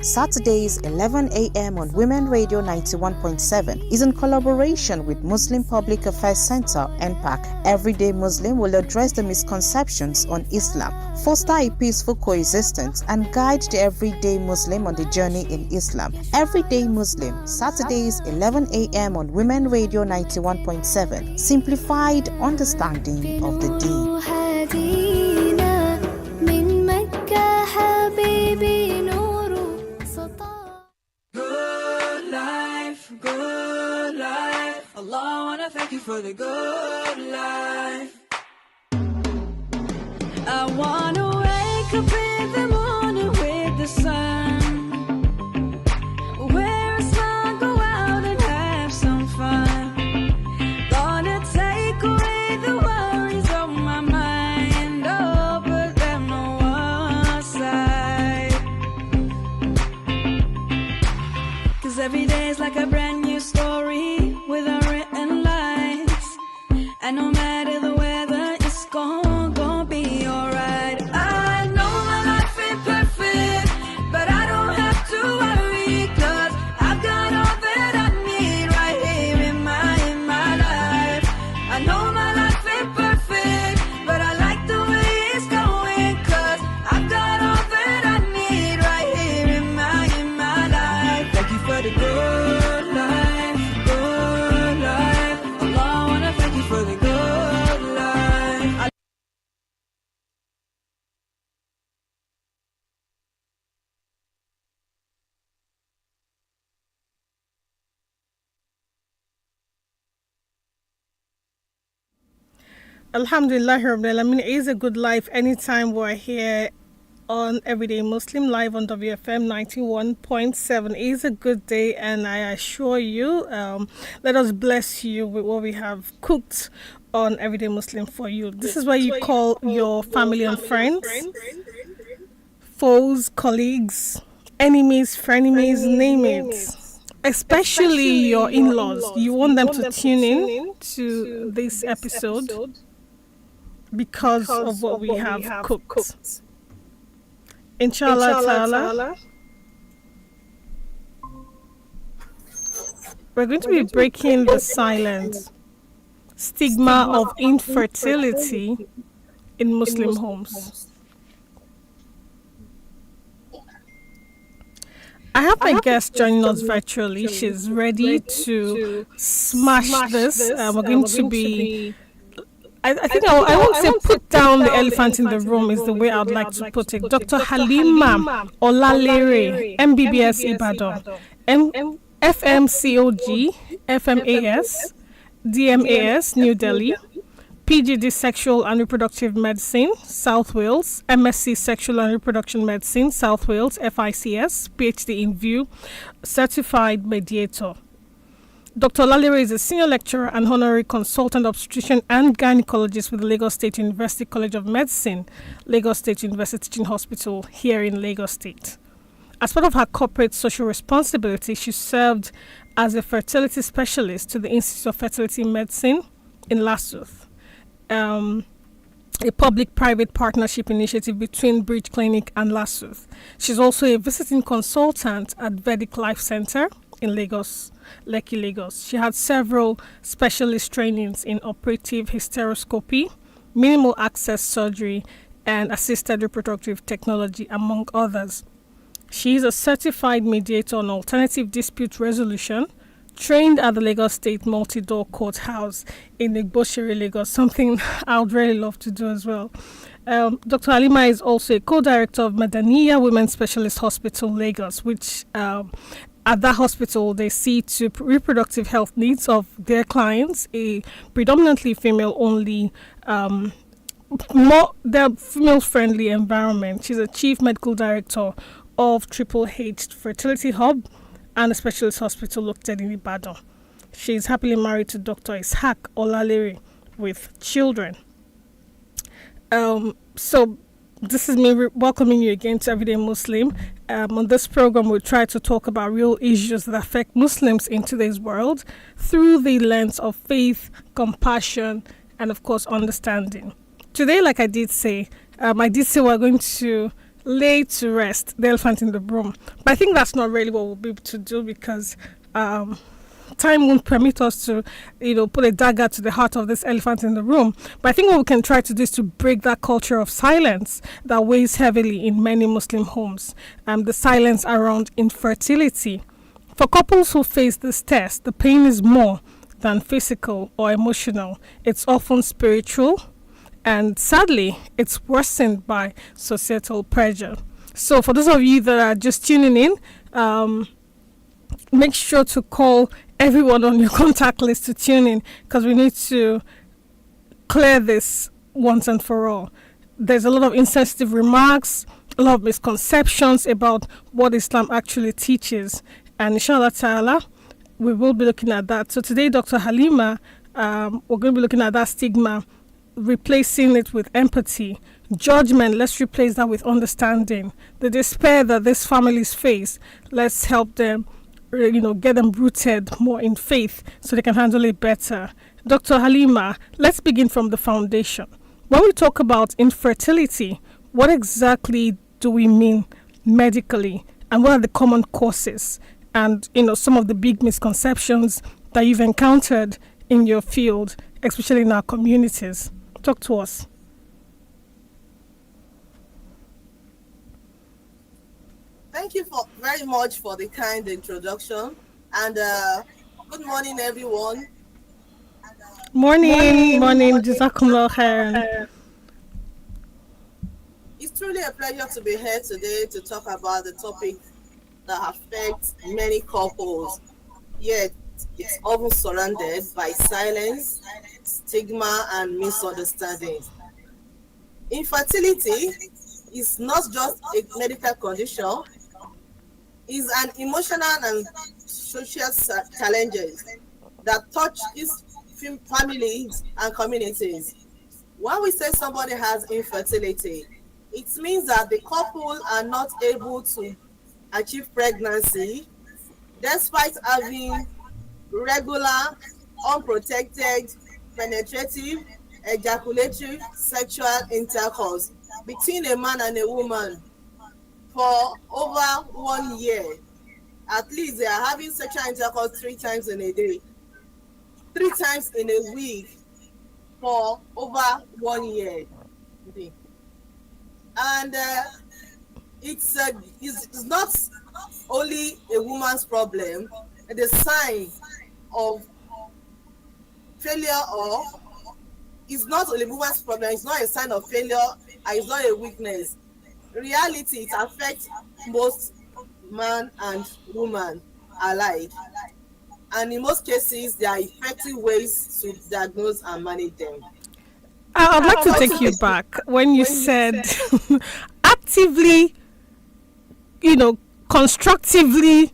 Saturdays 11 a.m. on Women Radio 91.7 is in collaboration with Muslim Public Affairs Center, NPAC. Everyday Muslim will address the misconceptions on Islam, foster a peaceful coexistence, and guide the everyday Muslim on the journey in Islam. Everyday Muslim, Saturdays 11 a.m. on Women Radio 91.7. Simplified understanding of the deen. Good life. Allah, I wanna thank you for the good life. I wanna wake up in the morning with the sun, wear a smile, go out and have some fun. Gonna take away the worries on my mind, oh, put them on one side. 'Cause every day is like a brand new story with unwritten lines, and no matter the weather, it's gonna be alright. I know my life ain't perfect, but I don't have to worry, 'cause I've got all that I need right here in my life. I know my life ain't perfect, but I like the way it's going, 'cause I've got all that I need right here in my life. Thank you for the good life, good life. Allah, I wanna thank you for the good life. Alhamdulillah Rabbil Alamin. It is a good life anytime we're here on Everyday Muslim live on WFM 91.7. It is a good day, and I assure you, let us bless you with what we have cooked on Everyday Muslim for you. This is where you call your family and friends, foes, colleagues, enemies, frenemies, name it. Especially your in-laws. You want them to tune in to this episode because of what we have cooked. Inshallah ta'ala, we're going to be breaking the silent stigma of infertility in Muslim homes. I have my guest joining us virtually. She's ready to smash this. We're going to be... I think I won't say put down the elephant in the room is the way I'd like to put it. Dr. Halima Olalere, MBBS Ibadan, FMCOG, FMAS, DMAS, New Delhi, PGD Sexual and Reproductive Medicine, South Wales, MSc Sexual and Reproduction Medicine, South Wales, FICS, PhD in View, Certified Mediator. Dr. Olalere is a senior lecturer and honorary consultant obstetrician and gynecologist with the Lagos State University College of Medicine, Lagos State University Teaching Hospital here in Lagos State. As part of her corporate social responsibility, she served as a fertility specialist to the Institute of Fertility Medicine in Lassuth, a public-private partnership initiative between Bridge Clinic and Lassuth. She's also a visiting consultant at Vedic Life Center in Lagos, Lekki, Lagos. She had several specialist trainings in operative hysteroscopy, minimal access surgery, and assisted reproductive technology, among others. She is a certified mediator on alternative dispute resolution, trained at the Lagos State Multi-Door Courthouse in Igboshiri, Lagos, something I would really love to do as well. Dr. Halima is also a co-director of Madaniya Women's Specialist Hospital, Lagos, which at that hospital, they see to reproductive health needs of their clients, a predominantly female-only, their female-friendly environment. She's a chief medical director of Triple H Fertility Hub and a specialist hospital located in Ibadan. She is happily married to Dr. Ishaq Olalere with children. So this is me welcoming you again to Everyday Muslim. On this program, we'll try to talk about real issues that affect Muslims in today's world through the lens of faith, compassion, and of course, understanding. Today, like I did say we're going to lay to rest the elephant in the room. But I think that's not really what we'll be able to do because time won't permit us to, put a dagger to the heart of this elephant in the room. But I think what we can try to do is to break that culture of silence that weighs heavily in many Muslim homes, the silence around infertility. For couples who face this test, the pain is more than physical or emotional. It's often spiritual, and sadly, it's worsened by societal pressure. So for those of you that are just tuning in, make sure to call everyone on your contact list to tune in because we need to clear this once and for all. There's a lot of insensitive remarks, a lot of misconceptions about what Islam actually teaches, and inshallah ta'ala, we will be looking at that. So today, Dr. Halima, we're going to be looking at that stigma, replacing it with empathy. Judgment, let's replace that with understanding. The despair that these families face, let's help them get them rooted more in faith so they can handle it better. Dr. Halima, let's begin from the foundation. When we talk about infertility, what exactly do we mean medically, and what are the common causes and some of the big misconceptions that you've encountered in your field, especially in our communities? Talk to us. Thank you very much for the kind introduction, and good morning, everyone. Morning. Jazakumullah khairan. It's truly a pleasure to be here today to talk about the topic that affects many couples, yet it's often surrounded by silence, stigma, and misunderstandings. Infertility is not just a medical condition, it's an emotional and social challenges that touch its families and communities. When we say somebody has infertility, it means that the couple are not able to achieve pregnancy despite having regular, unprotected, penetrative, ejaculatory sexual intercourse between a man and a woman for over 1 year. At least they are having sexual intercourse 3 times in a day, 3 times in a week for over 1 year. And it's not only a woman's problem, it's a sign of failure, or it's not only a woman's problem, it's not a sign of failure, and it's not a weakness. In reality, it affects both man and woman alike. And in most cases, there are effective ways to diagnose and manage them. I'd like to take you back when you said actively, constructively,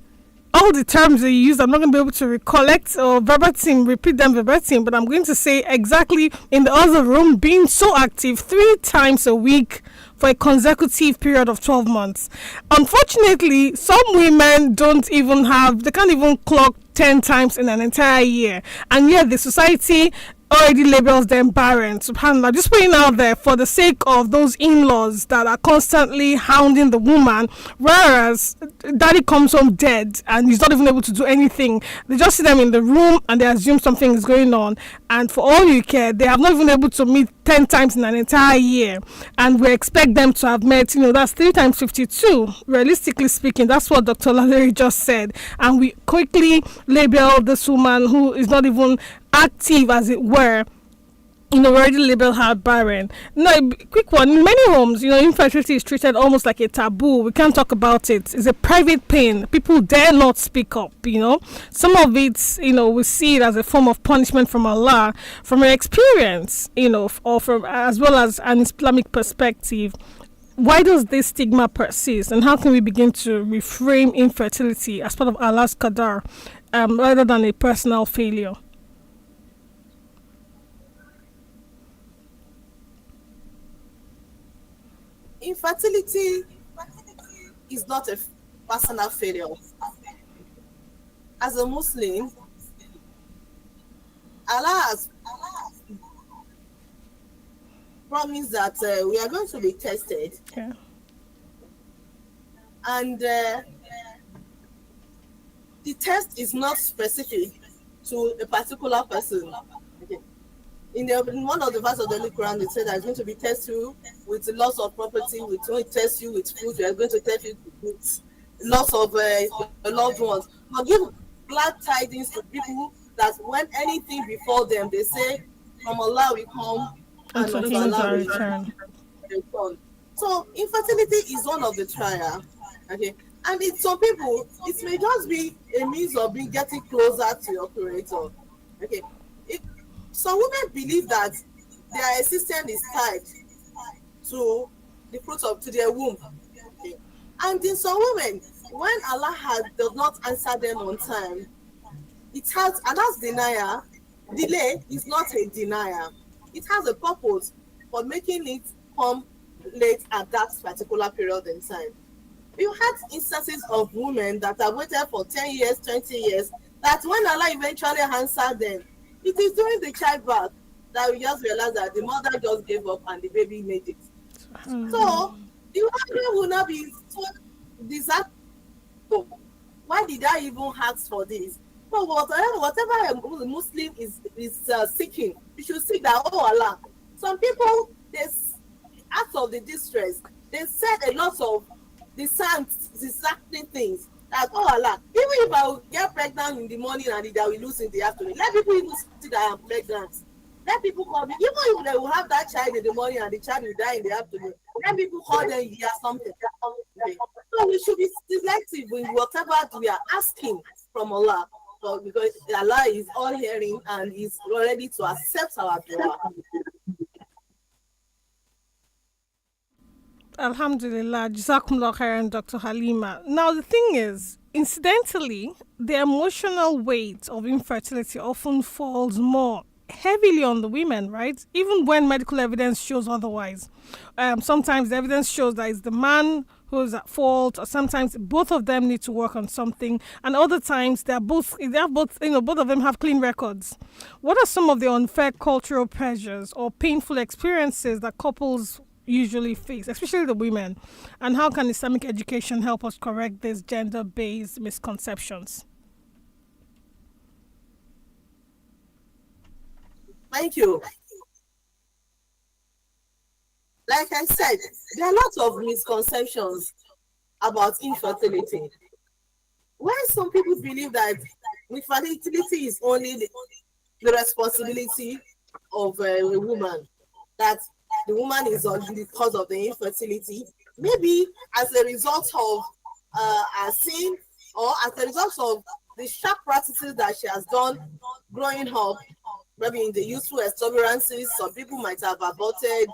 all the terms that you use, I'm not going to be able to recollect or repeat them verbatim, but I'm going to say exactly in the other room, being so active 3 times a week for a consecutive period of 12 months. Unfortunately, some women they can't even clock 10 times in an entire year. And yet the society already labels them barren. SubhanAllah, just putting out there for the sake of those in-laws that are constantly hounding the woman, whereas daddy comes home dead and he's not even able to do anything. They just see them in the room and they assume something is going on, and for all you care, they have not even able to meet 10 times in an entire year, and we expect them to have met, that's 3 times 52. Realistically speaking, that's what Dr. Lalleri just said, and we quickly label this woman who is not even active, as it were, we already label her barren. Now, quick one. In many homes, infertility is treated almost like a taboo. We can't talk about it. It's a private pain. People dare not speak up, Some of it, we see it as a form of punishment from Allah. From your experience, or from, as well as an Islamic perspective, why does this stigma persist, and how can we begin to reframe infertility as part of Allah's qadar, rather than a personal failure? Infertility is not a personal failure. As a Muslim, Allah has promised that we are going to be tested. Yeah. and the test is not specific to a particular person. Okay. In one of the verses of the Holy Quran, it said that it's going to be test you with loss of property, we're going to test you with food, we are going to test you with loss of loved ones. But give glad tidings to people that when anything befall them, they say, from Allah we come And and so unto he was Allah our we return. return. So infertility is one of the trial. Okay. And some people, it may just be a means of getting closer to your creator. Okay. Some women believe that their existence is tied to the fruit of to their womb. Okay. And in some women, when Allah does not answer them on time, it has, and that's denial. Delay is not a denial. It has a purpose for making it come late at that particular period in time. You had instances of women that have waited for 10 years, 20 years, that when Allah eventually answered them, it is during the childbirth that we just realize that the mother just gave up and the baby made it. So the woman will not be so disastrous. Why did I even ask for this? So whatever a Muslim is seeking, you should seek that, oh Allah. Some people, out of the distress, they said a lot of distracting things. Like, oh Allah, even if I will get pregnant in the morning and I will lose in the afternoon, let people even see that I am pregnant. Let people call me, even if they will have that child in the morning and the child will die in the afternoon, let people call them hear something. Okay. So we should be selective in whatever we are asking from Allah, because Allah is all hearing and is ready to accept our dua. Alhamdulillah, Jazakumullah khairan, Dr. Halima. Now, the thing is, incidentally, the emotional weight of infertility often falls more heavily on the women, right? Even when medical evidence shows otherwise. Sometimes the evidence shows that it's the man who is at fault, or sometimes both of them need to work on something, and other times both of them have clean records. What are some of the unfair cultural pressures or painful experiences that couples usually face, especially the women, and how can Islamic education help us correct these gender-based misconceptions? Thank you. Like I said, there are lots of misconceptions about infertility. When some people believe that infertility is only the responsibility of a woman, that the woman is on the cause of the infertility, maybe as a result of her sin, or as a result of the sharp practices that she has done growing up, maybe in the youthful exuberances. Some people might have aborted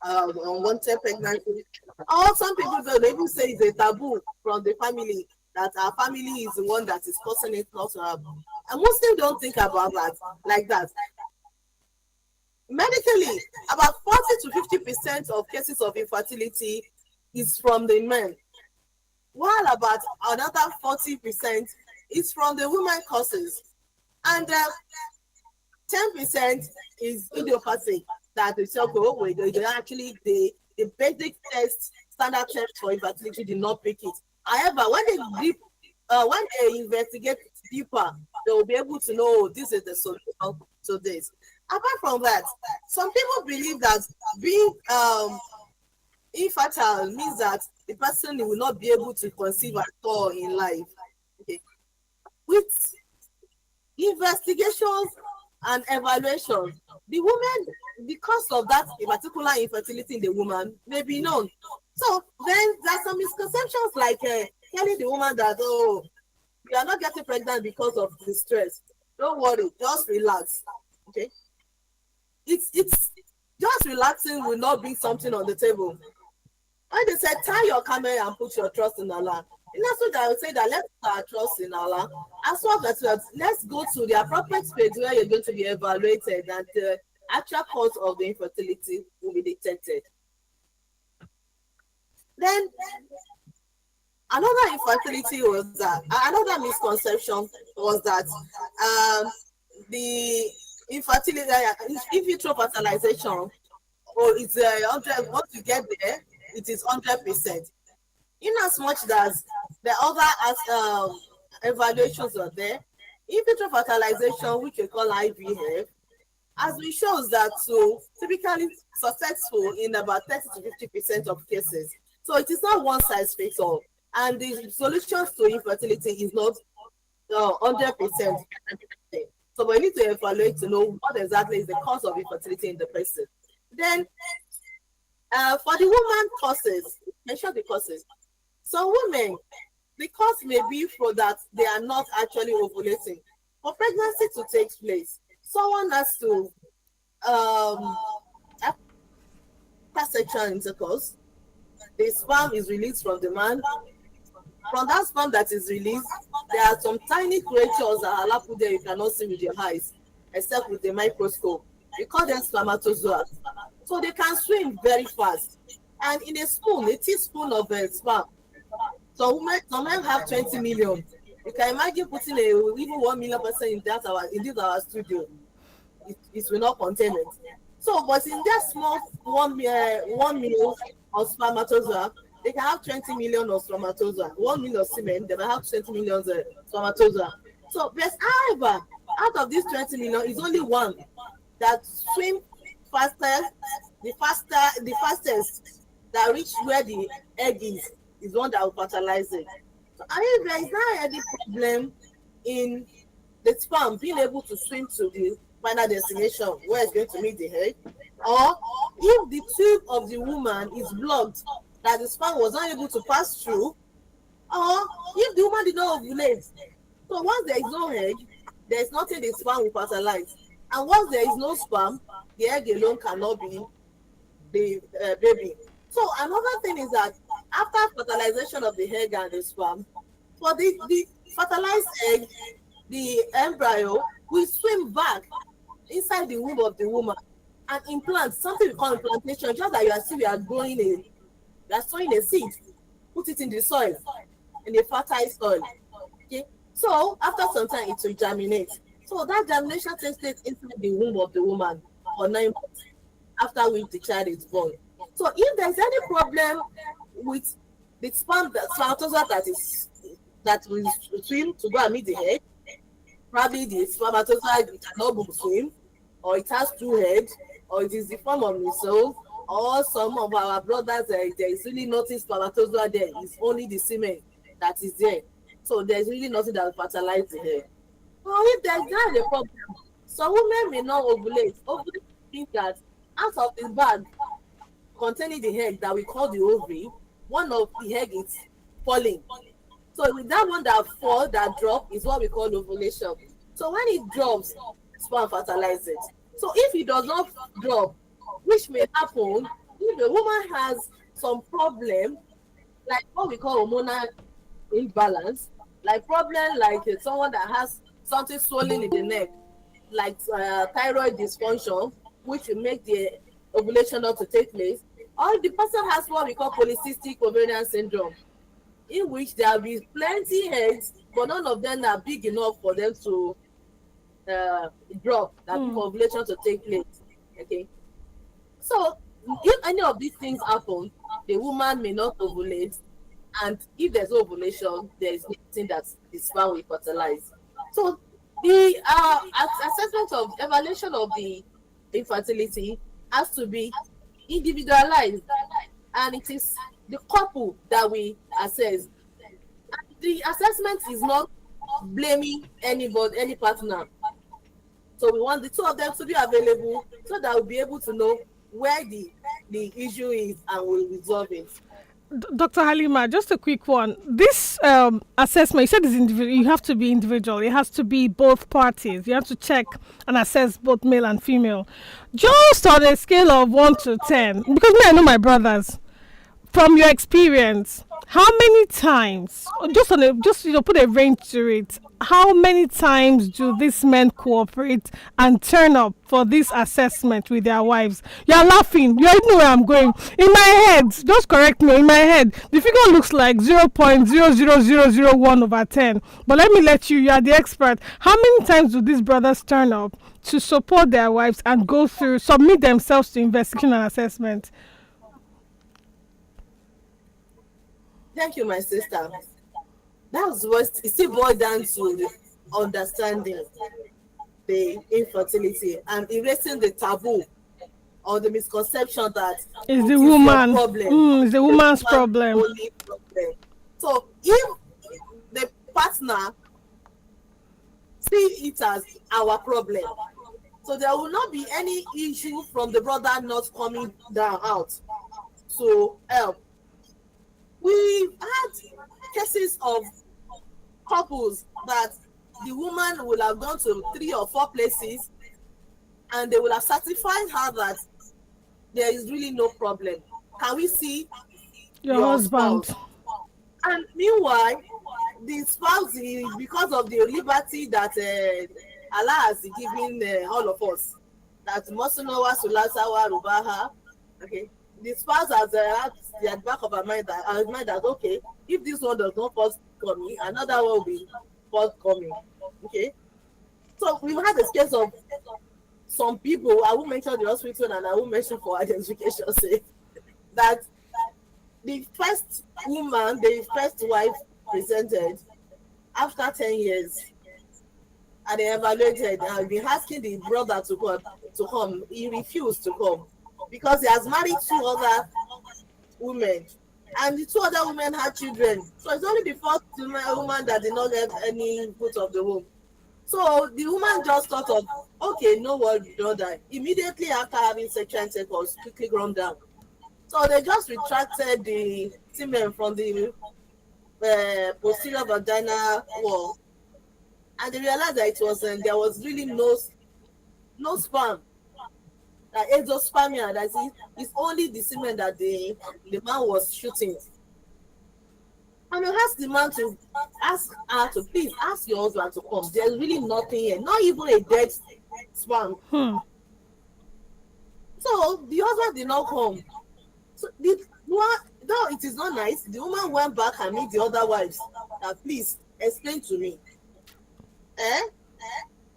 unwanted pregnancy, or some people don't even say it's a taboo from the family, that our family is the one that is causing it, not her. And Muslims don't think about that like that. Medically, about 40 to 50% of cases of infertility is from the men, while about another 40% is from the women causes, and 10% is idiopathic, that is actually the basic test, standard test for infertility did not pick it. However, when they investigate deeper, they will be able to know this is the solution to this. Apart from that, some people believe that being infertile means that the person will not be able to conceive at all in life. Okay. With investigations and evaluation, the woman, because of that particular infertility in the woman, may be known. So then there are some misconceptions like telling the woman that, oh, you are not getting pregnant because of the stress. Don't worry, just relax. Okay. It's just relaxing will not bring something on the table. When they said tie your camel and put your trust in Allah, in that I would say that let's put our trust in Allah. As well as let's go to the appropriate space where you're going to be evaluated and the actual cause of the infertility will be detected. Then another infertility was that another misconception was that the infertility, in vitro fertilization, or it's 100. Once you get there, it is 100%. In as much as the other evaluations are there, in vitro fertilization, which we call IVF, as we shows that so typically successful in about 30 to 50% of cases. So it is not one size fits all, and the solutions to infertility is not 100%. So we need to evaluate to know what exactly is the cause of infertility in the person. Then, for the woman causes, mention the causes. So women, the cause may be for that they are not actually ovulating. For pregnancy to take place, someone has to after sexual intercourse, the sperm is released from the man. From that sperm that is released, there are some tiny creatures that are allowed there you cannot see with your eyes, except with the microscope. We call them spermatozoa. So they can swim very fast. And in a spoon, a teaspoon of sperm, some men have 20 million. You can imagine putting even 1 million person in our studio. It will not contain it. So, but in that small 1 million of spermatozoa, they can have 20 million of spermatozoa. 1 million semen, they will have 20 million spermatozoa. So, but however, out of these 20 million, is only one that swim faster, the fastest that reach where the egg is one that will fertilize it. So, I mean, there is not any problem in the sperm being able to swim to the final destination where it's going to meet the egg, or if the tube of the woman is blocked, that the sperm was not able to pass through, or if the woman did not ovulate. So once there is no egg, there is nothing the sperm will fertilize, and once there is no sperm, the egg alone cannot be the baby. So another thing is that after fertilization of the egg and the sperm, for the fertilized egg, the embryo will swim back inside the womb of the woman and implant something we call implantation, just like we are sowing a seed, put it in the soil, in a fertile soil. Okay, so after some time it will germinate. So that germination takes place inside the womb of the woman for 9 months, after which the child is born. So if there's any problem with the spermatozoa that will swim to go and meet the egg, probably the spermatozoa cannot swim, or it has two heads, or it is the form of missile, or some of our brothers, there is really nothing spermatozoa there. It's only the semen that is there. So there's really nothing that will fertilize the egg. So if there's not a problem, some women may not ovulate. Ovulate means that out of the bag containing the egg that we call the ovary, one of the egg is falling. So with that one that drop is what we call ovulation. So when it drops, sperm fertilizes it. So if it does not drop, which may happen if the woman has some problem, like what we call hormonal imbalance, like problem like someone that has something swollen in the neck, like thyroid dysfunction, which will make the ovulation not to take place, or the person has what we call polycystic ovarian syndrome, in which there will be plenty eggs, but none of them are big enough for them to drop, that for ovulation to take place. Okay, so if any of these things happen, the woman may not ovulate, and if there's ovulation, there is nothing that the sperm will fertilize. So the assessment of evaluation of the infertility has to be individualized, and it is the couple that we assess. And the assessment is not blaming anybody, any partner. So we want the two of them to be available so that we'll be able to know where the issue is and we'll resolve it. Dr. Halima, just a quick one. This assessment, you said is individual. You have to be individual. It has to be both parties. You have to check and assess both male and female. Just on a scale of 1 to 10, because me, I know my brothers. From your experience, how many times, put a range to it, how many times do these men cooperate and turn up for this assessment with their wives? You're laughing. You already know where I'm going. In my head, just correct me, in my head, the figure looks like 0.00001 over 10. But you are the expert. How many times do these brothers turn up to support their wives and submit themselves to investigation and assessment? Thank you, my sister. That's what it still boils down to the understanding the infertility and erasing the taboo or the misconception that It's the it is your woman. problem, It's the the woman's woman's problem. only problem. So if the partner see it as our problem, so there will not be any issue from the brother not coming down out to help. We've had cases of couples that the woman will have gone to 3 or 4 places and they will have certified her that there is really no problem. Can we see Your your husband. spouse? And meanwhile, the spouse, because of the liberty that Allah has given all of us, that Mosunowa Sulasawa Rubaha, okay, the spouse has had the back of her mind that okay, if this one does not forthcoming, another one will be forthcoming. Okay, so we've had a case of some people. I will mention the hospital and I will mention for identification sake that the first woman, the first wife presented after 10 years, and they evaluated and I've been asking the brother to come. He refused to come because he has married 2 other women and the 2 other women had children. So it's only the first woman that did not get any input of the womb. So the woman just thought of, okay, no worry, brother. Immediately after having sexual intercourse, quickly ground down. So they just retracted the semen from the posterior vaginal wall, and they realized that it was there was really no sperm, that exospermia. That is, it's only the semen that the man was shooting. And you ask the man to ask her to please ask your husband to come. There's really nothing here, not even a dead sperm. So the husband did not come. So though it is not nice, the woman went back and meet the other wives. Please explain to me.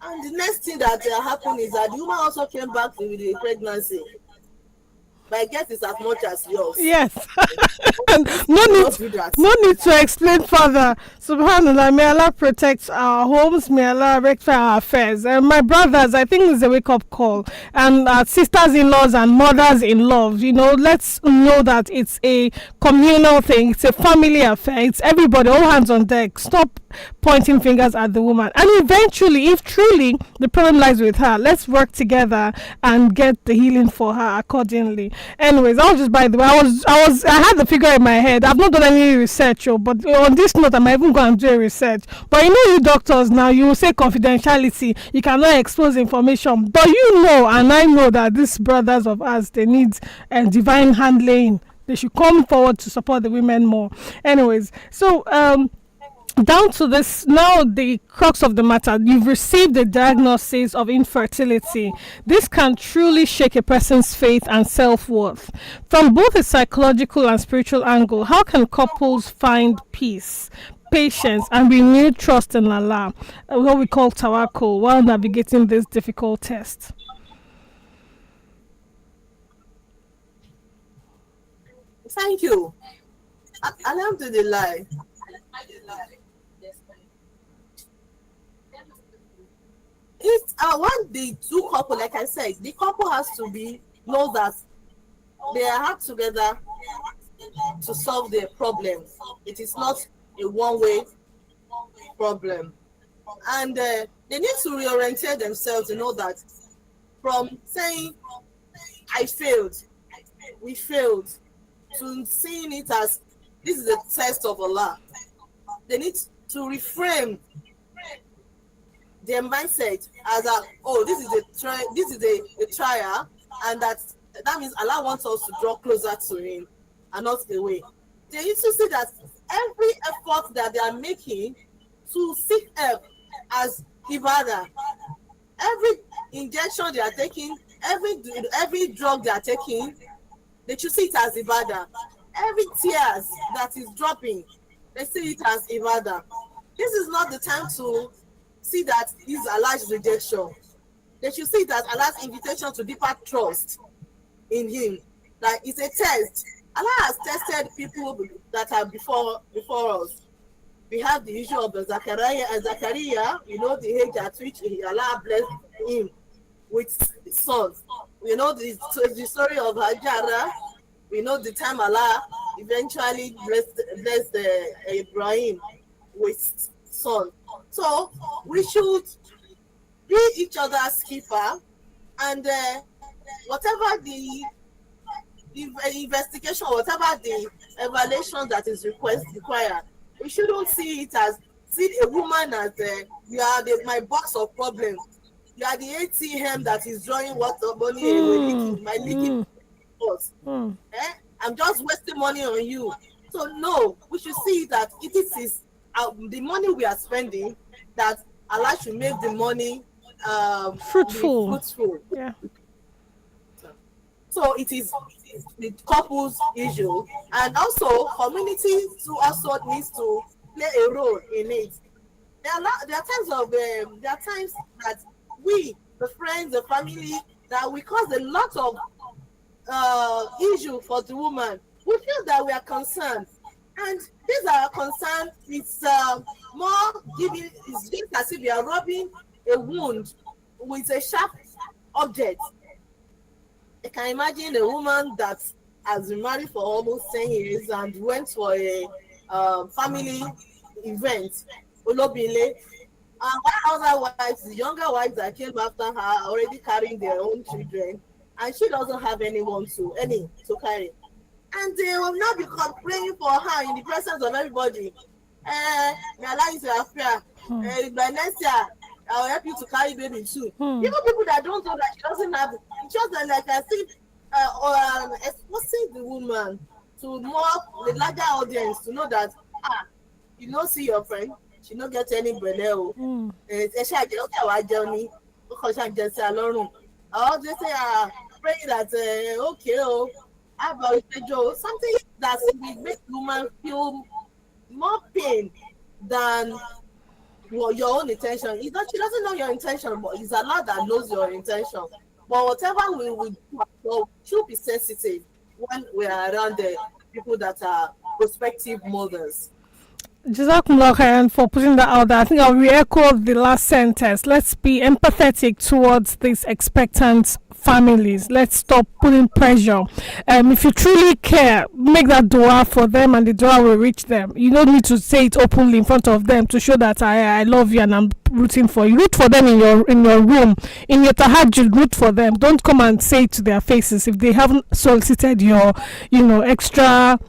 And the next thing that happened is that the woman also came back with the pregnancy. My guess is as much as yours. Yes. No No need to explain further. Subhanallah, may Allah protect our homes, may Allah rectify our affairs. And my brothers, I think it's a wake up call. And sisters in laws and mothers in love, let's know that it's a communal thing, it's a family affair, it's everybody, all hands on deck. Stop pointing fingers at the woman. And eventually, if truly the problem lies with her, let's work together and get the healing for her accordingly. Anyways, I was just, by the way, I had the figure in my head. I've not done any research, but on this note, I might even go and do a research. But you doctors now, you will say confidentiality. You cannot expose information. But and I know that these brothers of ours, they need divine handling. They should come forward to support the women more. Anyways, so down to this now, the crux of the matter. You've received the diagnosis of infertility. This can truly shake a person's faith and self-worth. From both a psychological and spiritual angle, how can couples find peace, patience, and renewed trust in Allah, what we call tawakkul, while navigating this difficult test? Thank you. Alhamdulillah. It's when the 2 couple, like I said, the couple has to know that they are together to solve their problems. It is not a one-way problem, and they need to reorientate themselves to know that from saying I failed, we failed, to seeing it as this is a test of Allah. They need to reframe their mindset as this is a trial, and that means Allah wants us to draw closer to Him and not away. They need to see that every effort that they are making to seek help as ibadah, every injection they are taking, every drug they are taking, they should see it as ibadah. Every tears that is dropping, they see it as ibadah. This is not the time to see that is Allah's rejection. They should see that Allah's invitation to deeper trust in Him. That it's a test, Allah has tested people that are before us. We have the issue of Zachariah, the age at which Allah blessed him with sons. We know the story of Hajara. We know the time Allah eventually blessed Ibrahim with son. So we should be each other's keeper, and whatever the investigation, whatever the evaluation that is required, we shouldn't see a woman as you are my box of problems. You are the ATM that is drawing what the money my leaking us. I'm just wasting money on you. So no, we should see that it is the money we are spending, that Allah should make the money fruitful. Yeah. So it is the couple's issue, and also community too also needs to play a role in it. There are times that we, the friends, the family, that we cause a lot of issue for the woman. We feel that we are concerned, and these are concerned. It's more giving. It's just as if you are rubbing a wound with a sharp object. I can imagine a woman that has been married for almost 10 years and went for a family event, Olobile, and while other wives, the younger wives that came after her, are already carrying their own children, and she doesn't have anyone to carry. And they will not be complaining for her in the presence of everybody. My life is affair. By next year, I'll help you to carry baby too. Even people that don't know that she doesn't have it, it's just like I see exposing the woman to the larger audience to know that you don't see your friend, she don't get any beleo. I'll just say pray that okay, how about Joe? Something that will make the woman feel more pain than your own intention. She doesn't know your intention, but it's Allah that knows your intention. But whatever we do, should be sensitive when we are around the people that are prospective mothers. Jazakumullah khairan for putting that out there. I think I'll re-echo the last sentence. Let's be empathetic towards these expectant families. Let's stop putting pressure. If you truly care, make that dua for them and the dua will reach them. You don't need to say it openly in front of them to show that I love you and I'm rooting for you. Root for them in your room, in your tahajjud. Root for them. Don't come and say it to their faces if they haven't solicited your extra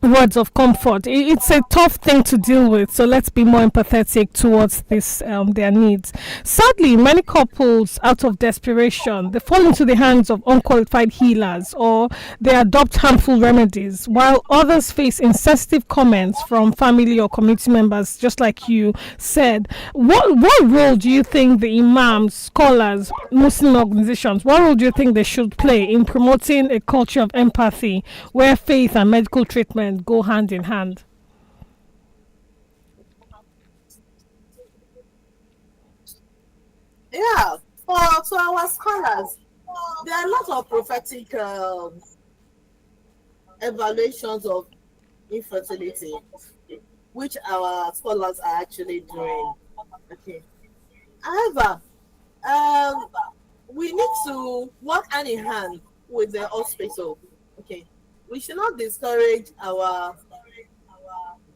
words of comfort. It's a tough thing to deal with, so let's be more empathetic towards this their needs. Sadly, many couples, out of desperation, they fall into the hands of unqualified healers or they adopt harmful remedies, while others face insensitive comments from family or community members, just like you said. What role do you think the imams, scholars, Muslim organizations, what role do you think they should play in promoting a culture of empathy where faith and medical treatment go hand in hand? Yeah, for our scholars, there are a lot of prophetic evaluations of infertility, which our scholars are actually doing. Okay. However, we need to work hand in hand with the hospital. Okay. We should not discourage our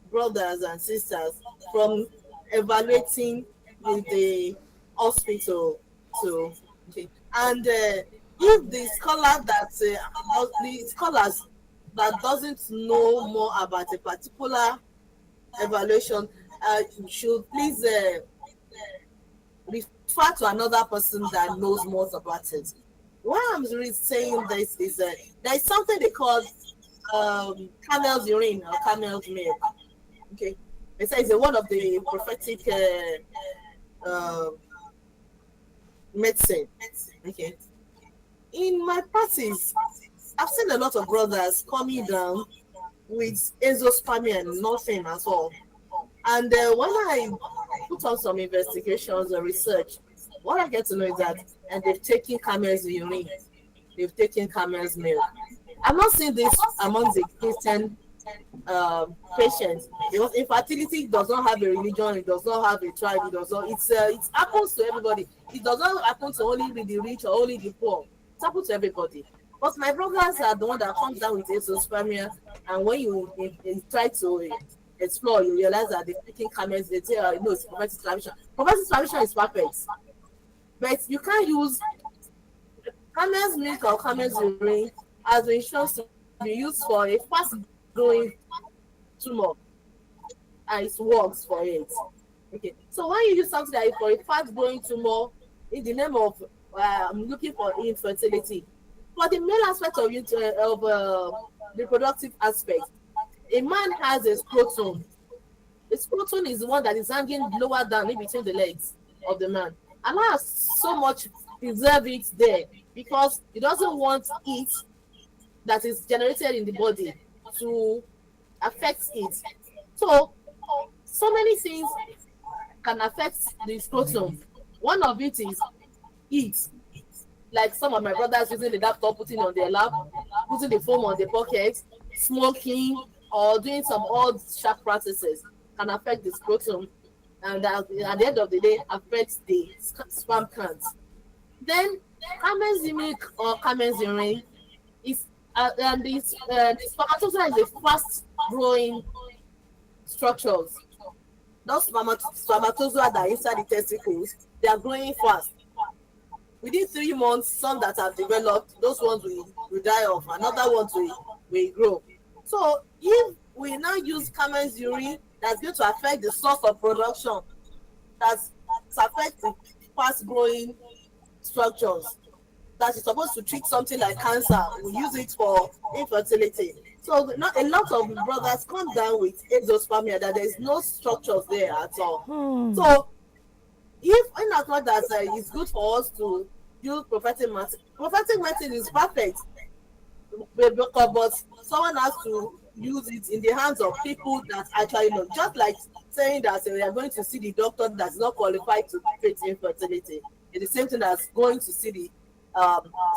brothers and sisters from evaluating with the hospital too. Okay. And if the scholars that doesn't know more about a particular evaluation should please refer to another person that knows more about it. Why I'm really saying this is there is something they call camel's urine or camel's milk. Okay, it says it's one of the prophetic medicine. Okay, in my practice, I've seen a lot of brothers coming down with azoospermia and nothing at all. And when I put on some investigations or research, what I get to know is that they've taken camel's urine, they've taken camel's milk. I'm not seeing this among the Christian patients, because infertility does not have a religion, it does not have a tribe, it does not. It happens to everybody. It does not happen to only the rich or only the poor. It happens to everybody. But my brothers are the one that comes down with azoospermia, and when you try to explore, you realize that they're picking camels. They say, no, it's prophetic starvation. Prophetic starvation is perfect, but you can't use camel's milk or camel's urine as been shown to be used for a fast growing tumor, and it works for it. Okay, so when you use something like for a fast growing tumor in the name of I'm looking for infertility, for the male aspect of reproductive aspect, a man has a scrotum. The scrotum is the one that is hanging lower down in between the legs of the man. Allah has so much preserve it there because he doesn't want it that is generated in the body to affect it. So many things can affect the scrotum. One of it is heat. Like some of my brothers using the laptop, putting on their lap, putting the phone on their pocket, smoking, or doing some odd sharp practices can affect the scrotum, and at the end of the day affects the sperm count. Then camel's milk or camel's urine is and the spermatozoa is a fast growing structures. Those spermatozoa that are inside the testicles, they are growing fast. Within 3 months, some that have developed, those ones will die off, another ones will grow. So if we now use camel's urine, that's going to affect the source of production, that's affect the fast growing structures, that is supposed to treat something like cancer, we use it for infertility. So not a lot of brothers come down with azoospermia, that there is no structures there at all. So if in as much as it's good for us to use prophetic medicine is perfect, but someone has to use it in the hands of people that actually know. Just like saying that we are going to see the doctor that's not qualified to treat infertility, it's the same thing as going to see the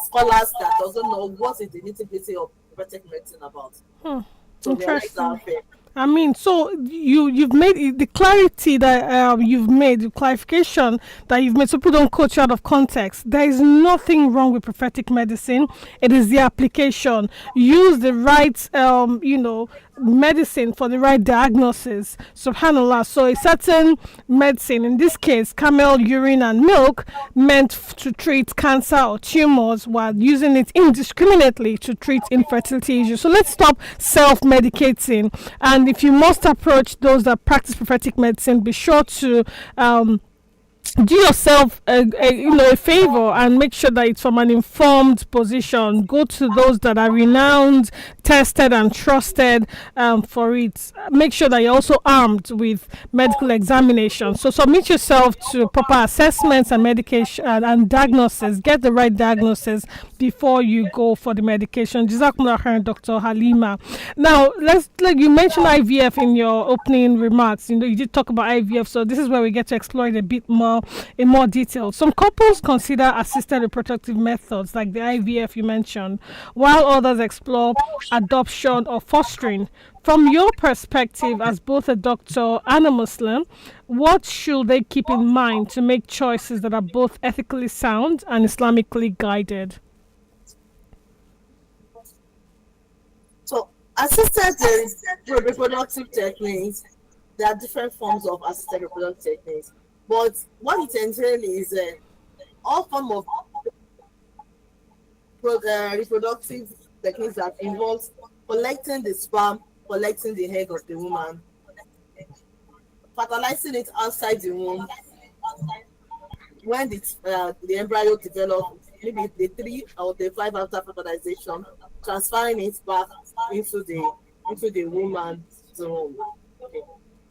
scholars that doesn't know what is the nitty-gritty of prophetic medicine about. So the rights are fair. I mean, so you've made the clarity that you've made, the clarification that you've made, so people don't quote you out of context. There is nothing wrong with prophetic medicine. It is the application. Use the right, medicine for the right diagnosis. Subhanallah. So a certain medicine, in this case, camel urine and milk, meant to treat cancer or tumors, while using it indiscriminately to treat infertility issues. So let's stop self-medicating. And if you must approach those that practice prophetic medicine, be sure to do yourself a favor and make sure that it's from an informed position. Go to those that are renowned, tested and trusted for it. Make sure that you're also armed with medical examination. So submit yourself to proper assessments and medication and diagnosis. Get the right diagnosis before you go for the medication. Jazakumullah khairan, Dr. Halima. Now, you mentioned IVF in your opening remarks. You did talk about IVF, so this is where we get to explore it a bit more in more detail. Some couples consider assisted reproductive methods like the IVF you mentioned, while others explore adoption or fostering. From your perspective as both a doctor and a Muslim, what should they keep in mind to make choices that are both ethically sound and Islamically guided? So assisted reproductive techniques, there are different forms of assisted reproductive techniques. But what it entails is all form of reproductive techniques that involves collecting the sperm, collecting the egg of the woman, fertilizing it outside the womb. When the embryo develops, maybe the 3 or the 5 after fertilization, transferring it back into the woman's womb. Okay.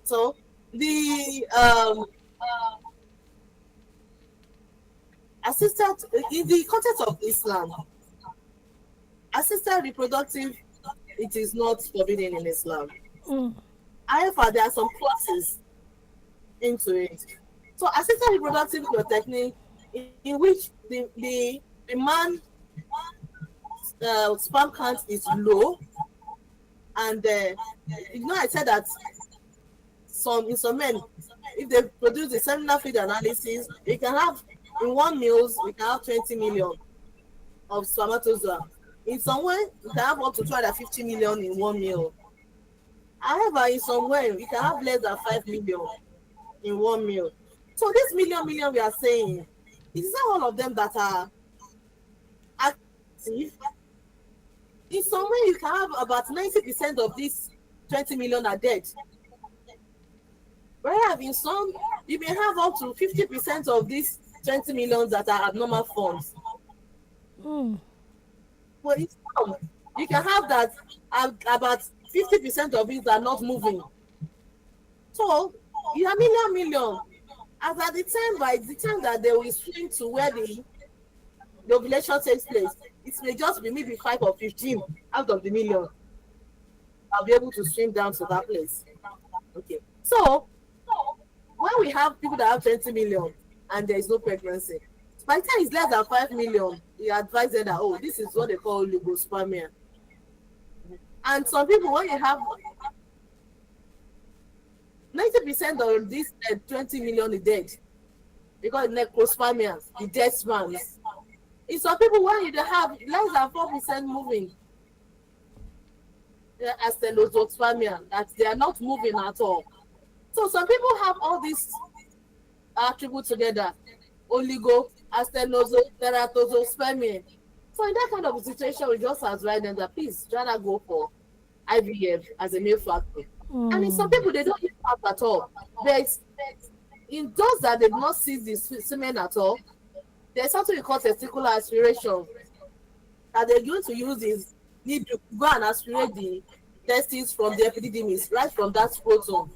So the assisted, in the context of Islam, assisted reproductive, it is not forbidden in Islam. However, there are some clauses into it. So assisted reproductive technique in which the man sperm count is low, and I said that in some men, if they produce the seminal fluid analysis, we can have in 1 ml we can have 20 million of spermatozoa. In some way, we can have up to 250 million in 1 ml. However, in some way, we can have less than 5 million in 1 ml. So this million we are saying, is not all of them that are active. In some way, you can have about 90% of these 20 million are dead. Whereas in some, you may have up to 50% of these 20 million that are abnormal forms. But in some, you can have that about 50% of it are not moving. So you have million. As at by the time that they will swim to where the ovulation takes place, it may just be maybe 5 or 15 out of the million. I'll be able to swim down to that place. Okay. So when we have people that have 20 million and there is no pregnancy, by the time it's less than 5 million, you advise them that, oh, this is what they call oligospermia. And some people, when you have 90% of this 20 million is dead because necrospermia, the dead sperms. In some people, when you have less than 4% moving, as the astenospermia, that they are not moving at all. So some people have all these attributes together: oligo, astenozo, teratosospermia. So in that kind of situation, we just advise them that please try to go for IVF as a male factor. And in some people, they don't use that at all. But in those that did not see the semen at all, there's something we call testicular aspiration. That they're going to use is need to go and aspirate the testes from the epididymis, right from that scrotum.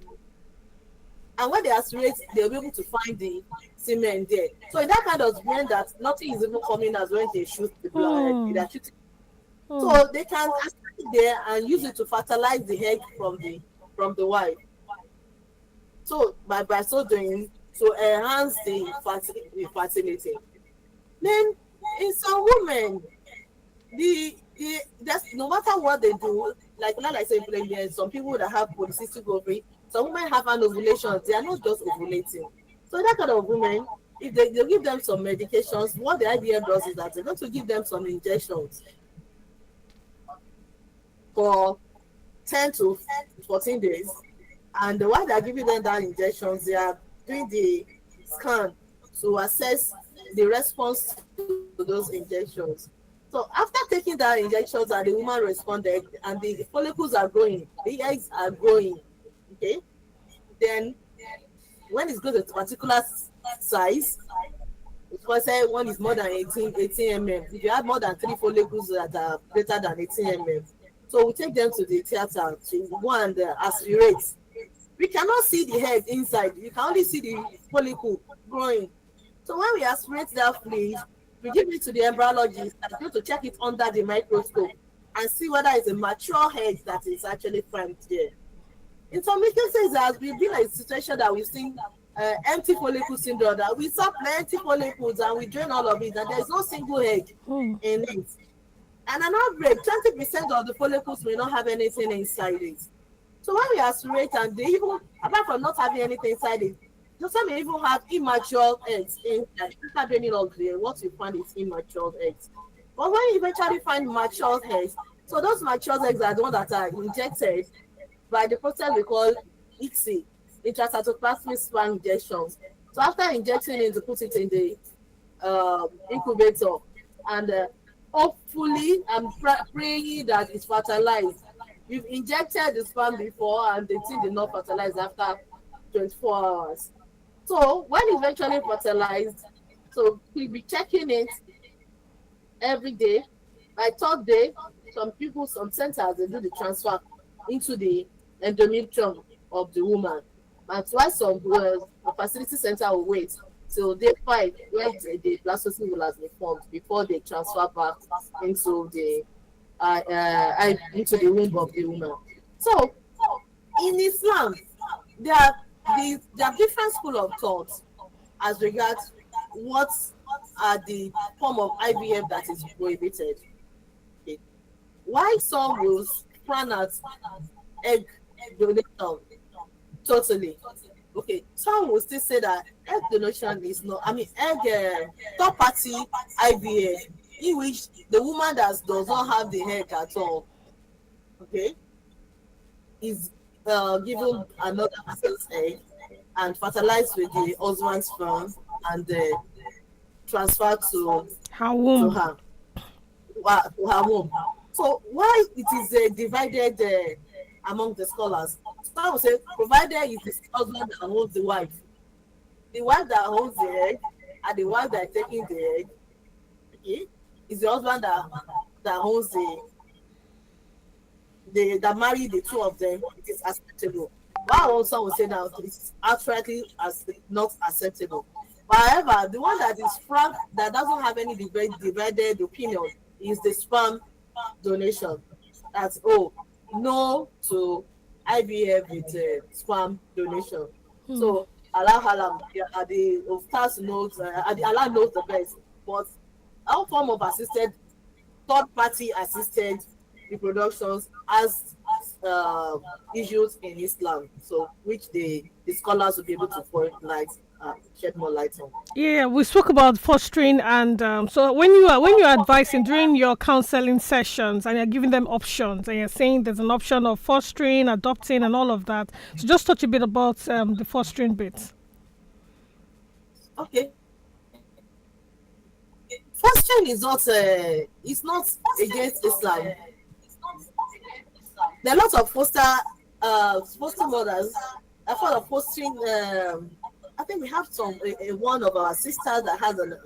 And when they aspirate, they'll be able to find the semen there. So in that kind of mean that nothing is even coming as when they shoot the blood. They're shooting. So they can aspirate there and use it to fertilize the egg from the wife. So by so doing, to enhance the fertility. Then in some women, that's no matter what they do, like I said, there's some people that have polycystic ovary. Some women have an ovulation, they are not just ovulating. So that kind of women, if they give them some medications, what the IVF does is that they're going to give them some injections for 10 to 14 days. And while they're giving them that injections, they are doing the scan to assess the response to those injections. So after taking that injections and the woman responded and the follicles are growing, the eggs are growing, okay, then when it's good at a particular size, because say one is more than 18 mm, if you have more than 3 follicles that are greater than 18 mm, so we take them to the theater to go and aspirate. We cannot see the head inside, you can only see the follicle growing. So when we aspirate that fluid, we give it to the embryologist and go to check it under the microscope and see whether it's a mature head that is actually formed there. In some cases, there has been a situation that we've seen empty follicle syndrome, that we saw plenty follicles and we drain all of it and there's no single egg in it. And an average, 20% of the follicles may not have anything inside it. So when we aspirate and they even, apart from not having anything inside it, some may even have immature eggs inside. After draining all clear, what you find is immature eggs. But when you eventually find mature eggs, so those mature eggs are the ones that are injected by the process we call ICSI, intracytoplasmic sperm injections. So after injecting it, to put it in the incubator, and hopefully I'm praying that it's fertilized. You've injected the sperm before and the thing did not fertilize after 24 hours. So when eventually fertilized, so we'll be checking it every day. By third day, some centers, they do the transfer into the endometrium of the woman. And why some facility center will wait till day 5 when the blastocyst will has been formed before they transfer back into the womb of the woman. So in Islam, there are different school of thought as regards what are the form of IVF that is prohibited. Okay. why some will plan at egg donation totally. Okay, some will still say that egg donation is not, I mean, egg third party IVF, in which the woman that does not have the egg at all, okay, is given another person's egg and fertilized with the husband's sperm and transferred How to womb? her to her womb. So why it is divided among the scholars? Some will say provided it is the husband that holds the wife that holds the egg, and the wife that is taking the egg, okay, is the husband that holds the that marry the two of them. It is acceptable. While also will say that it's outrightly as not acceptable. However, the one that is frank, that doesn't have any divided opinion, is the sperm donation. That's no to IVF with sperm donation. So Allah the Ustaz knows, Allah knows the best. But our form of assisted, third party assisted reproductions has issues in Islam, so which the scholars will be able to shed more light on. Yeah, we spoke about fostering, and so when you're advising during your counseling sessions, and you're giving them options, and you're saying there's an option of fostering, adopting, and all of that. So just touch a bit about the fostering bit. Okay, fostering is not against Islam. There are lots of foster mothers. I thought of fostering. I think we have one of our sisters that has a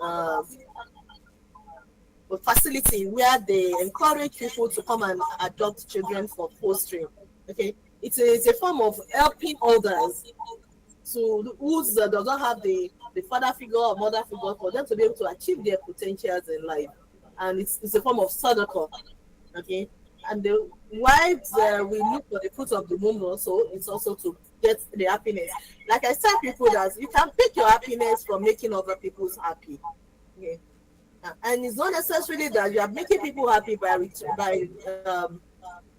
facility where they encourage people to come and adopt children for fostering. Okay, it's a form of helping others who does not have the father figure or mother figure, for them to be able to achieve their potentials in life, and it's a form of sadaqah. Okay, and the wives we look for the fruit of the womb also. It's also to get the happiness. Like I tell people that you can pick your happiness from making other people's happy. Okay, and it's not necessarily that you are making people happy by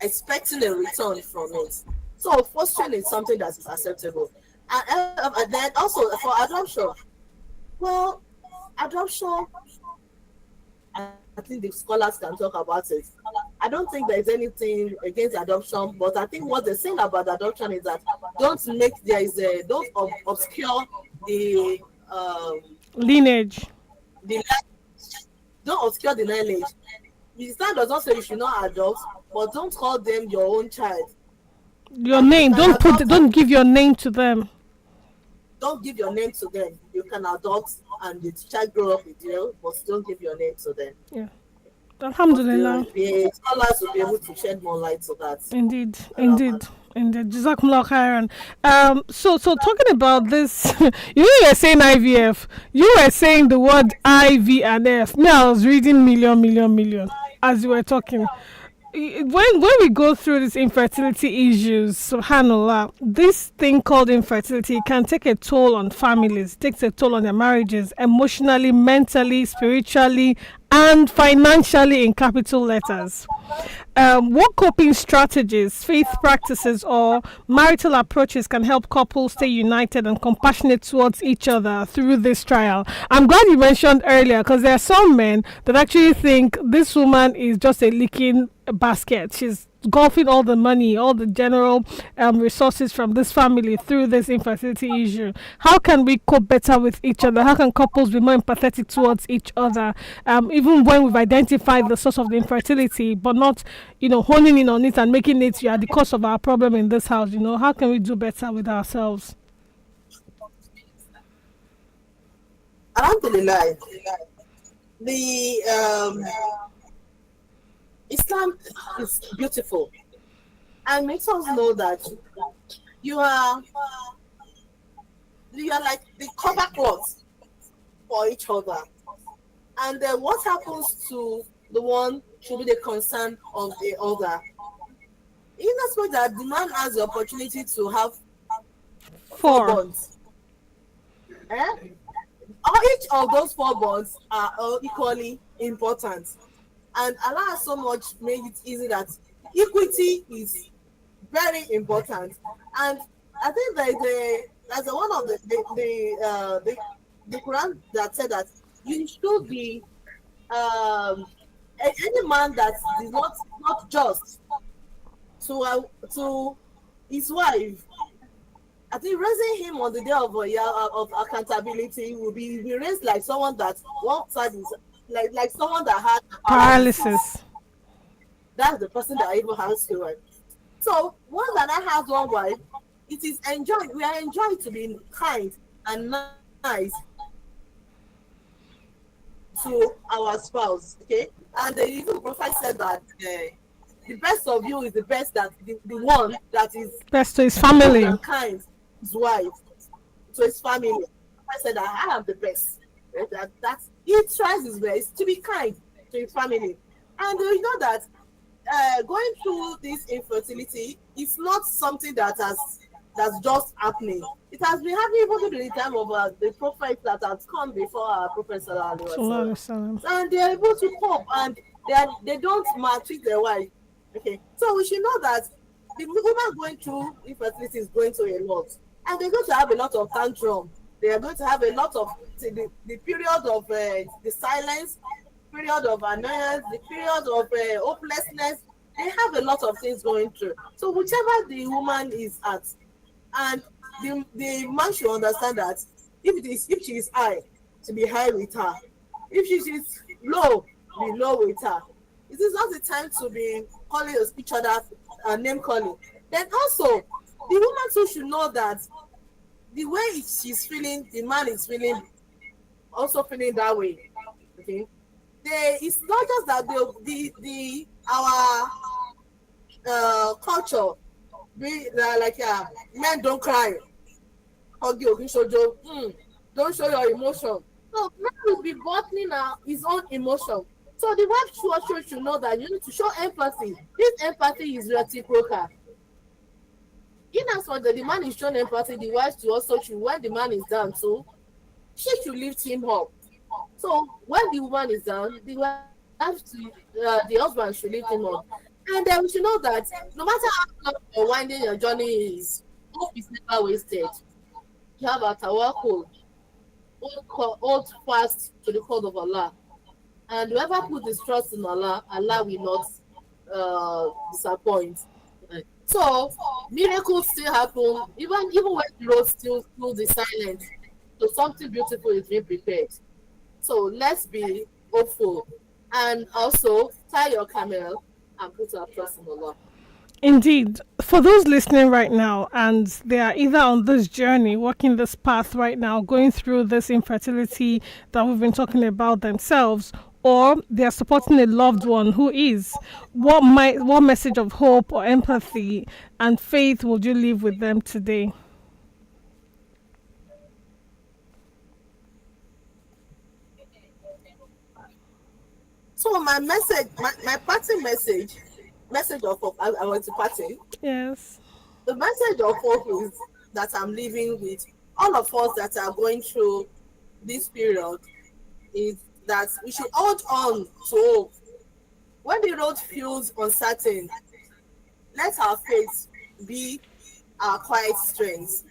expecting a return from it. So fostering is something that is acceptable. And then also for adoption, well, adoption, I think the scholars can talk about it. I don't think there's anything against adoption, but I think what they're saying about adoption is that don't obscure the Lineage. the don't obscure the lineage. Islam does not say you should not adopt, but don't call them your own child. Your name. Don't give your name to them. Don't give your name to them. You can adopt and the child grow up with you, but don't give your name to them. Yeah. Alhamdulillah. The scholars will be able to shed more light to that. Indeed. Jazakumullah khairan. So talking about this, you're saying IVF. You were saying the word IV and F. Me, I was reading million as you were talking. When we go through these infertility issues, subhanallah, this thing called infertility can take a toll on families, takes a toll on their marriages, emotionally, mentally, spiritually, and financially, in capital letters. What coping strategies, faith practices, or marital approaches can help couples stay united and compassionate towards each other through this trial? I'm glad you mentioned earlier, because there are some men that actually think this woman is just a leaking basket. She's golfing all the money, all the general resources from this family through this infertility issue. How can we cope better with each other? How can couples be more empathetic towards each other, even when we've identified the source of the infertility, but not, honing in on it and making it the cause of our problem in this house? How can we do better with ourselves? Alhamdulillah, the Islam is beautiful and makes us know that you are like the cover cloth for each other, and what happens to the one should be the concern of the other. In aspect that the man has the opportunity to have four bonds, each of those 4 bonds are equally important. And Allah has so much made it easy that equity is very important. And I think there's one of the Quran that said that you should be any man that is not just to his wife. I think raising him on the day of accountability will be raised like someone that one side is like someone that had Paralysis. That's the person that even has children. So once that has one wife, it is enjoyed. We are enjoying to be kind and nice to our spouse. Okay, and the even prophet said that the best of you is the best that the one that is Best to his family. and kind, his wife, to his family. I said that I am the best. That he tries his best to be kind to his family, and you know that going through this infertility is not something that's just happening. It has been happening even to the time of the prophets that have come before our prophet Sallallahu Alaihi Sallallahu Wasallam. Alaihi Wasallam. And they are able to cope, and they don't maltreat their wife. Okay, so we should know that the woman going through infertility is going through a lot, and they're going to have a lot of tantrum. They are going to have a lot of the period of the silence, period of annoyance, the period of hopelessness. They have a lot of things going through. So whichever the woman is at, and the man should understand that if she is high, to be high with her. If she is low, be low with her. It is not the time to be calling each other name calling. Then also, the woman too should know that the way she's feeling, the man is feeling, also feeling that way. Okay, it's not just that our culture be like men don't cry, don't show your emotion. No, man will be bottling his own emotion. So the wife should know that you need to show empathy. This empathy is reciprocal. In as much that the man is showing empathy, the wife should, when the man is down too, she should lift him up. So when the woman is down, the husband should lift him up. And then we should know that no matter how long or winding your journey is, hope is never wasted. You have a tawakkul, hold fast to the code of Allah. And whoever puts his trust in Allah, Allah will not disappoint. So miracles still happen, even when the road still is silent. So something beautiful is being prepared. So let's be hopeful, and also tie your camel and put our trust in Allah. Indeed, for those listening right now, and they are either on this journey, walking this path right now, going through this infertility that we've been talking about themselves, or they are supporting a loved one who is, what message of hope or empathy and faith would you leave with them today? So my message, my parting message of hope. I want to party. Yes. The message of hope is that I'm leaving with all of us that are going through this period is that we should hold on to hope. When the road feels uncertain, let our faith be our quiet strength.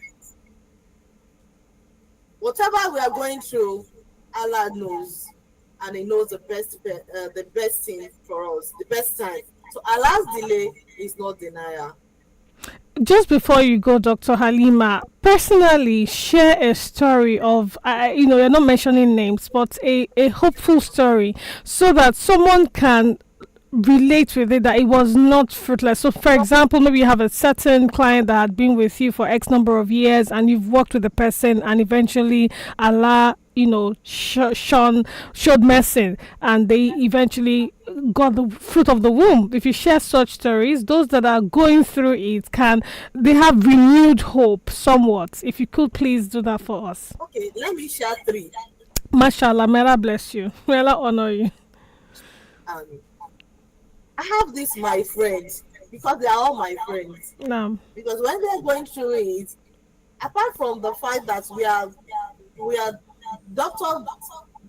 Whatever we are going through, Allah knows, and He knows the best thing for us, the best time. So Allah's delay is not denial. Just before you go, Dr. Halima, personally share a story of, you're not mentioning names, but a hopeful story so that someone can relate with it, that it was not fruitless. So, for example, maybe you have a certain client that had been with you for X number of years and you've worked with the person and eventually Allah, showed mercy and they eventually got the fruit of the womb. If you share such stories, those that are going through it they have renewed hope somewhat. If you could please do that for us. Okay, let me share 3. Mashallah, may Allah bless you. May Allah honor you. I have this my friends because they are all my friends. No. Because when they're going through it, apart from the fact that we are doctor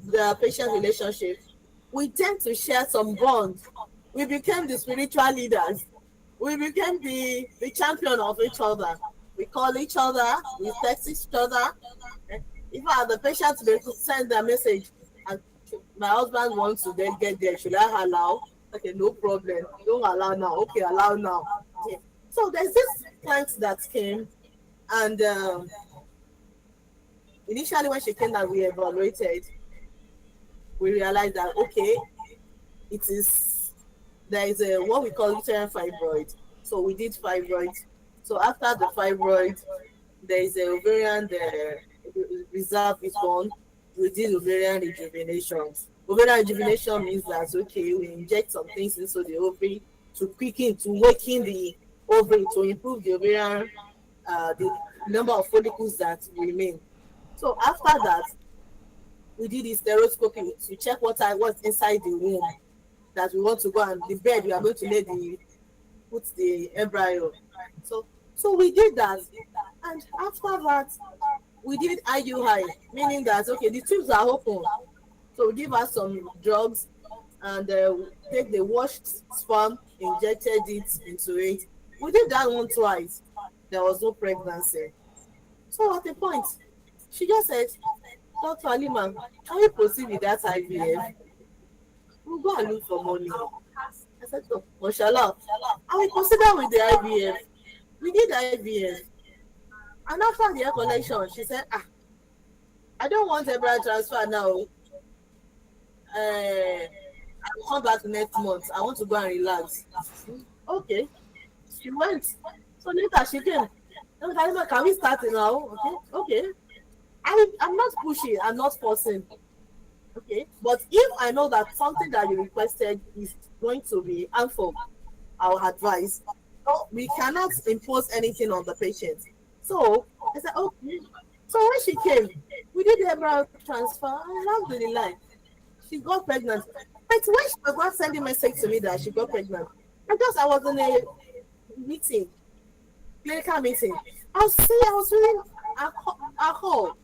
the patient relationship, we tend to share some bonds. We became the spiritual leaders. We became the champion of each other. We call each other, we text each other. If I have the patient, they could send a message. And my husband wants to then get there. Should I allow? Okay, no problem. You don't allow now. Okay, allow now. Okay. So there's this client that came, and initially when she came and we evaluated, we realized that okay, it is there is a what we call uterine fibroid. So we did fibroid. So after the fibroid, there is a ovarian reserve is born. We did ovarian rejuvenation. Ovarian rejuvenation means that okay, we inject some things into the ovary to quicken, to waken the ovary, to improve the ovarian, the number of follicles that remain. So after that, we did hysteroscopy to check what's inside the womb that we want to go, and the bed we are going to put the embryo. So we did that, and after that we did IUI, meaning that okay, the tubes are open, so we give her some drugs and take the washed sperm, injected it into it. We did that one twice. There was no pregnancy. So at the point, she just said, Dr. Halima, can we proceed with that IVF? We'll go and look for money. I said, oh, mashallah, I will consider with the IVF. We did IVF. And after the air collection, she said, I don't want embryo transfer now. I'll come back next month. I want to go and relax. Okay. She went. So later she came. Can we start it now? Okay. I'm not pushing. I'm not forcing. Okay. But if I know that something that you requested is going to be harmful, I'll advise. So we cannot impose anything on the patient. So I said, okay. So when she came, we did the embryo transfer. Alhamdulillah, she got pregnant. But when she was not sending a message to me that she got pregnant, I was in a meeting, clinical meeting. I was doing a call.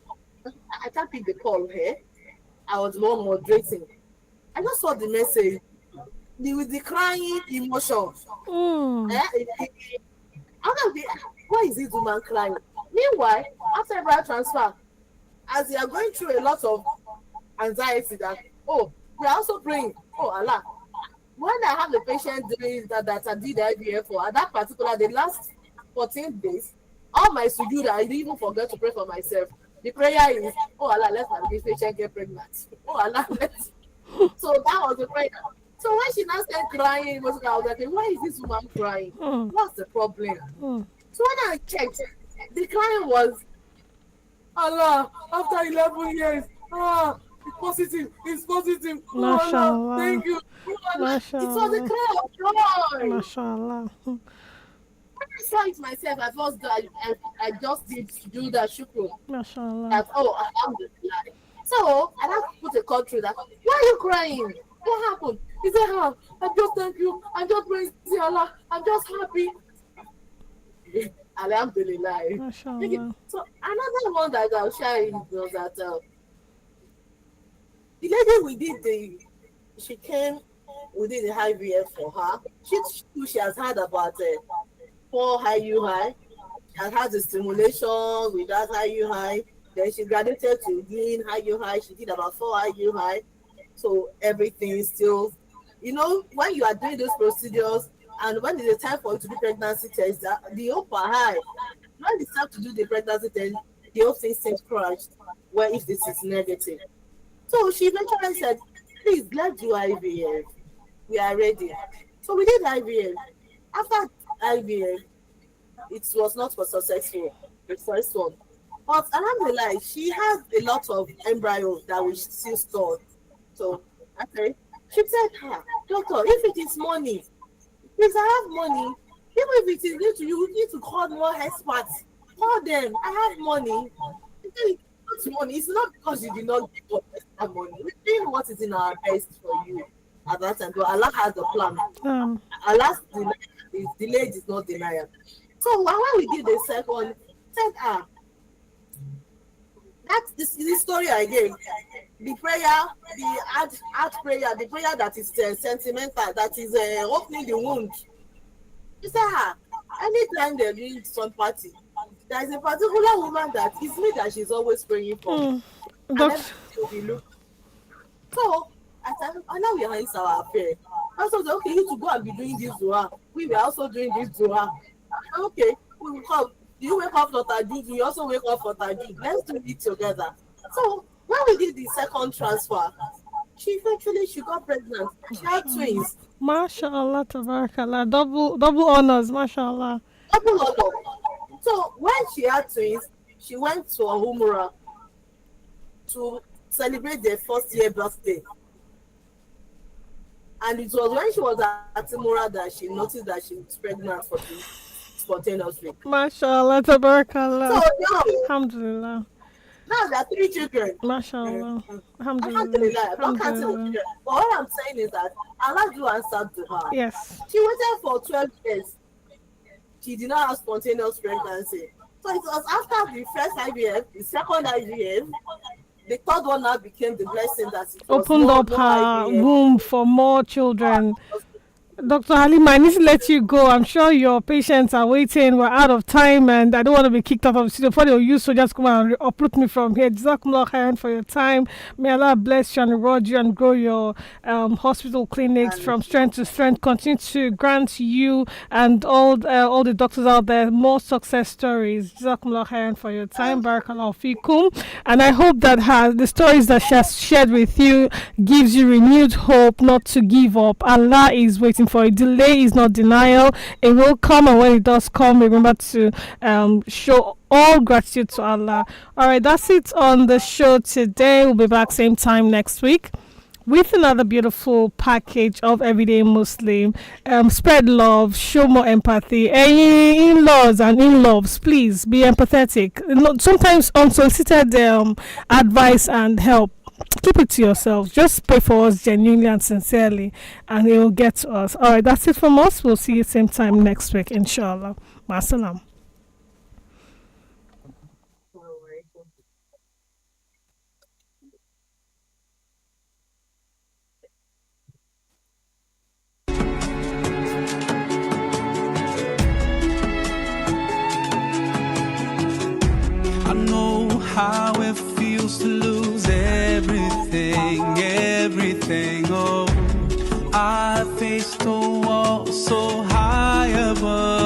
I can't pick the call here. I was more moderating. I just saw the message with the crying emotion. Why is this woman crying? Meanwhile, after embryo transfer, as they are going through a lot of anxiety that, we are also praying, Allah. When I have the patient doing that I did the IVF for, at that particular, the last 14 days, all my sujood, I didn't even forget to pray for myself. The prayer is, Allah, let my patient get pregnant. Allah, let's. So that was the prayer. So when she now started crying, I was like, why is this woman crying? What's the problem? So when I checked, the crying was, Allah, after 11 years, it's positive. Allah, thank you. It was a cry of joy. Mashallah. When I saw it myself, I just did do that shukr. Mashallah. That, alhamdulillah. So I have to put a call through that. Why are you crying? What happened? He said, I just thank you. I'm just praising Allah. I'm just happy. Alhamdulillah. Mashallah. So another one that I'll share was that the lady she came, we did the IVF for her. She has had about 4 IUI. She has had the stimulation with that IUI. Then she graduated to doing IUI. She did about 4 IUI. So everything is still, when you are doing those procedures and when it's time for you to do pregnancy test, the hope are high. When it's time to do the pregnancy test, the whole thing seems crushed. Well, if this is negative. So she eventually said, please, let's do IVF. We are ready. So we did IVF. After IVF, it was not successful, the first one. But alhamdulillah, she has a lot of embryos that we still stored. So, okay. She said, doctor, if it is money, if I have money, even if it is new to you, you need to call more experts. Call them. I have money. It's money. It's not because you did not give us extra money. We're doing what is in our best for you at that time. But Allah has a plan. Allah's delayed is not denial. So when we did the second, said, that's this story I gave. the prayer, the art prayer, the prayer that is sentimental, that is opening the wound. She said, anytime they're doing some party, there is a particular woman that is me that she's always praying for. And everything will be looked. So I said, and now we are in our affair. I said, okay, you to go and be doing this dua. We were also doing this dua. Okay, we will come. You wake up for Tajud, we also wake up for Tajud. Let's do it together. So when we did the second transfer, she got pregnant. She had twins. MashaAllah, tabarakallah. Double honors, MashaAllah. Double honor. So when she had twins, she went to a Umrah to celebrate their first year birthday. And it was when she was at Umrah that she noticed that she was pregnant for the spontaneous rape. MashaAllah, tabarakallah. So now, Alhamdulillah. now there are 3 children. MashaAllah. Alhamdulillah. Alhamdulillah. Don't cancel the children. But what I'm saying is that Allah do answer to her. Yes. She waited for 12 years. She did not have spontaneous pregnancy. So it was after the first IVF, the second IVF, the third one now became the blessing that it was Opened up her IVF. womb for more children. Dr. Halima, I need to let you go. I'm sure your patients are waiting. We're out of time and I don't want to be kicked out of the studio. Before they'll use soldiers come and uproot me from here. Jazakumullah khairan for your time. May Allah bless you and reward you and grow your hospital clinics from strength to strength. Continue to grant you and all the doctors out there more success stories. Jazakumullah khairan for your time. Barakallahu fikum. And I hope that the stories that she has shared with you gives you renewed hope not to give up. Allah is waiting for it. Delay is not denial. It will come, and when it does come, remember to show all gratitude to Allah. All right, that's it on the show today. We'll be back same time next week with another beautiful package of Everyday Muslim. Spread love, show more empathy. Any in-laws and in-loves, please be empathetic. Sometimes unsolicited advice and help, keep it to yourself. Just pray for us genuinely and sincerely, and it will get to us. All right, that's it from us. We'll see you same time next week, inshallah. Masalam. I know how it feels to lose everything, oh. I faced a wall so high above